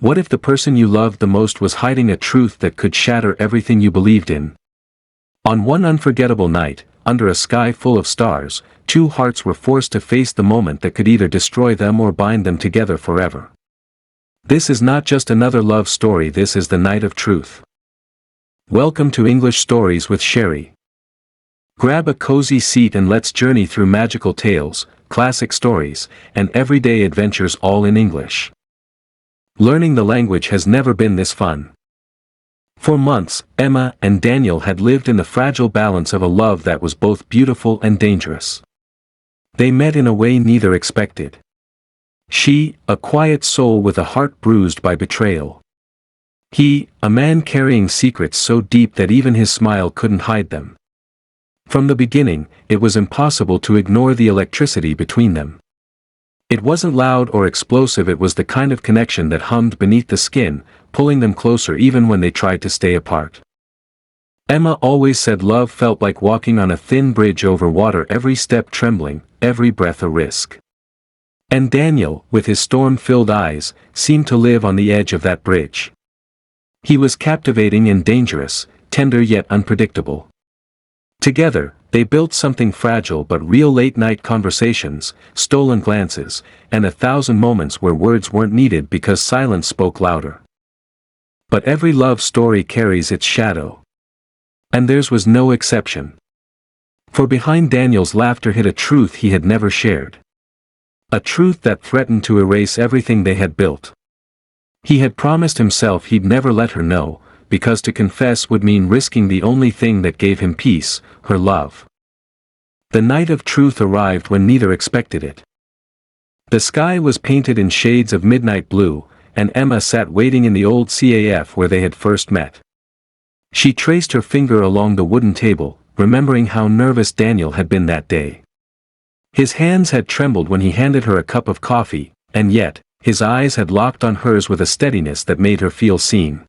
What if the person you loved the most was hiding a truth that could shatter everything you believed in? On one unforgettable night, under a sky full of stars, two hearts were forced to face the moment that could either destroy them or bind them together forever. This is not just another love story, this is the night of truth. Welcome to English Stories with Sherry. Grab a cozy seat and let's journey through magical tales, classic stories, and everyday adventures all in English. Learning the language has never been this fun. For months, Emma and Daniel had lived in the fragile balance of a love that was both beautiful and dangerous. They met in a way neither expected. She, a quiet soul with a heart bruised by betrayal. He, a man carrying secrets so deep that even his smile couldn't hide them. From the beginning, it was impossible to ignore the electricity between them. It wasn't loud or explosive, it was the kind of connection that hummed beneath the skin, pulling them closer even when they tried to stay apart. Emma always said love felt like walking on a thin bridge over water, every step trembling, every breath a risk. And Daniel, with his storm-filled eyes, seemed to live on the edge of that bridge. He was captivating and dangerous, tender yet unpredictable. Together, they built something fragile but real: late-night conversations, stolen glances, and 1,000 moments where words weren't needed because silence spoke louder. But every love story carries its shadow. And theirs was no exception. For behind Daniel's laughter hid a truth he had never shared. A truth that threatened to erase everything they had built. He had promised himself he'd never let her know, because to confess would mean risking the only thing that gave him peace, her love. The night of truth arrived when neither expected it. The sky was painted in shades of midnight blue, and Emma sat waiting in the old CAF where they had first met. She traced her finger along the wooden table, remembering how nervous Daniel had been that day. His hands had trembled when he handed her a cup of coffee, and yet, his eyes had locked on hers with a steadiness that made her feel seen.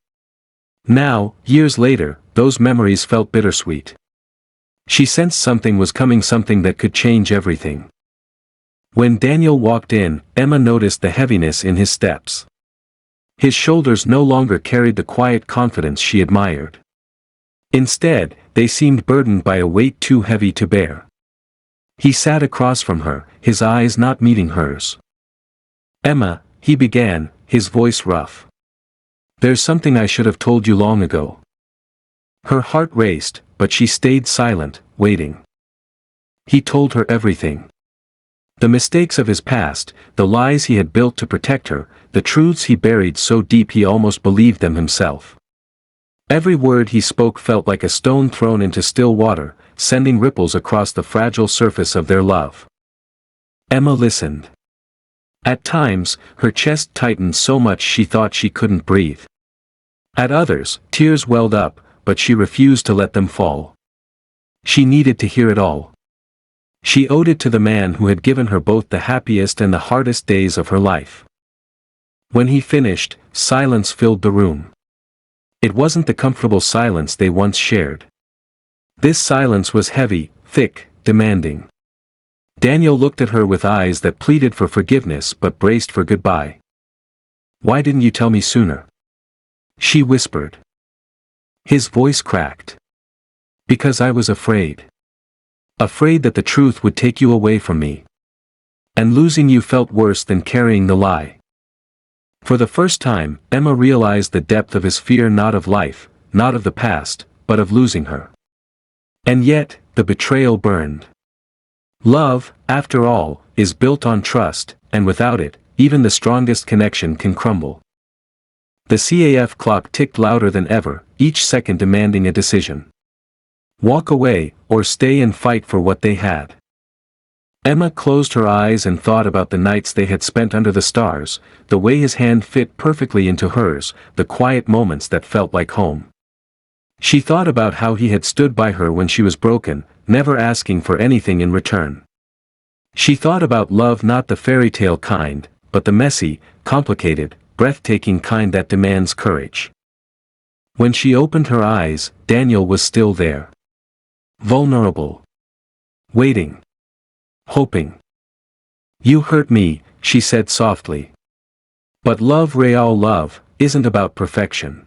Now, years later, those memories felt bittersweet. She sensed something was coming, something that could change everything. When Daniel walked in, Emma noticed the heaviness in his steps. His shoulders no longer carried the quiet confidence she admired. Instead, they seemed burdened by a weight too heavy to bear. He sat across from her, his eyes not meeting hers. "Emma," he began, his voice rough. "There's something I should have told you long ago." Her heart raced, but she stayed silent, waiting. He told her everything. The mistakes of his past, the lies he had built to protect her, the truths he buried so deep he almost believed them himself. Every word he spoke felt like a stone thrown into still water, sending ripples across the fragile surface of their love. Emma listened. At times, her chest tightened so much she thought she couldn't breathe. At others, tears welled up, but she refused to let them fall. She needed to hear it all. She owed it to the man who had given her both the happiest and the hardest days of her life. When he finished, silence filled the room. It wasn't the comfortable silence they once shared. This silence was heavy, thick, demanding. Daniel looked at her with eyes that pleaded for forgiveness but braced for goodbye. "Why didn't you tell me sooner?" she whispered. His voice cracked. "Because I was afraid. Afraid that the truth would take you away from me. And losing you felt worse than carrying the lie." For the first time, Emma realized the depth of his fear, not of life, not of the past, but of losing her. And yet, the betrayal burned. Love, after all, is built on trust, and without it, even the strongest connection can crumble. The CAF clock ticked louder than ever, each second demanding a decision. Walk away, or stay and fight for what they had. Emma closed her eyes and thought about the nights they had spent under the stars, the way his hand fit perfectly into hers, the quiet moments that felt like home. She thought about how he had stood by her when she was broken, never asking for anything in return. She thought about love, not the fairy tale kind, but the messy, complicated, breathtaking kind that demands courage. When she opened her eyes, Daniel was still there. Vulnerable. Waiting. Hoping. "You hurt me," she said softly. "But love, real love, isn't about perfection.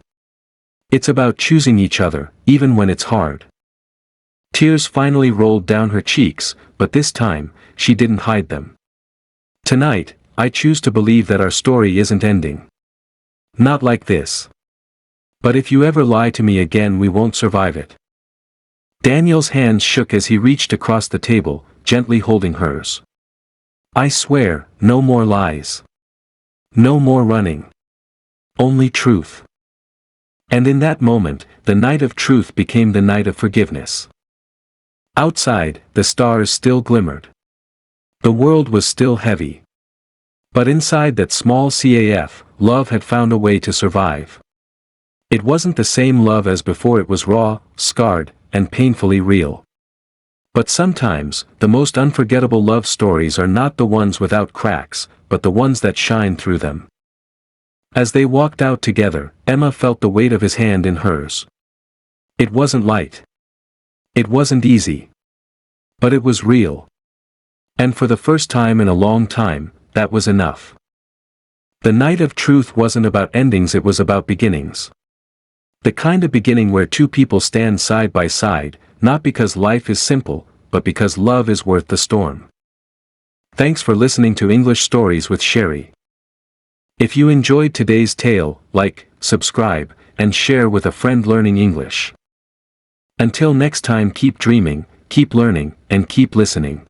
It's about choosing each other, even when it's hard. Tears finally rolled down her cheeks, but this time, she didn't hide them. Tonight, I choose to believe that our story isn't ending. Not like this. But if you ever lie to me again, we won't survive it. Daniel's hands shook as he reached across the table, gently holding hers. I swear, no more lies. No more running. Only truth. And in that moment, the night of truth became the night of forgiveness. Outside, the stars still glimmered. The world was still heavy. But inside that small CAF, love had found a way to survive. It wasn't the same love as before. It was raw, scarred, and painfully real. But sometimes, the most unforgettable love stories are not the ones without cracks, but the ones that shine through them. As they walked out together, Emma felt the weight of his hand in hers. It wasn't light. It wasn't easy. But it was real. And for the first time in a long time, that was enough. The night of truth wasn't about endings, it was about beginnings. The kind of beginning where two people stand side by side, not because life is simple, but because love is worth the storm. Thanks for listening to English Stories with Sherry. If you enjoyed today's tale, like, subscribe, and share with a friend learning English. Until next time, keep dreaming, keep learning, and keep listening.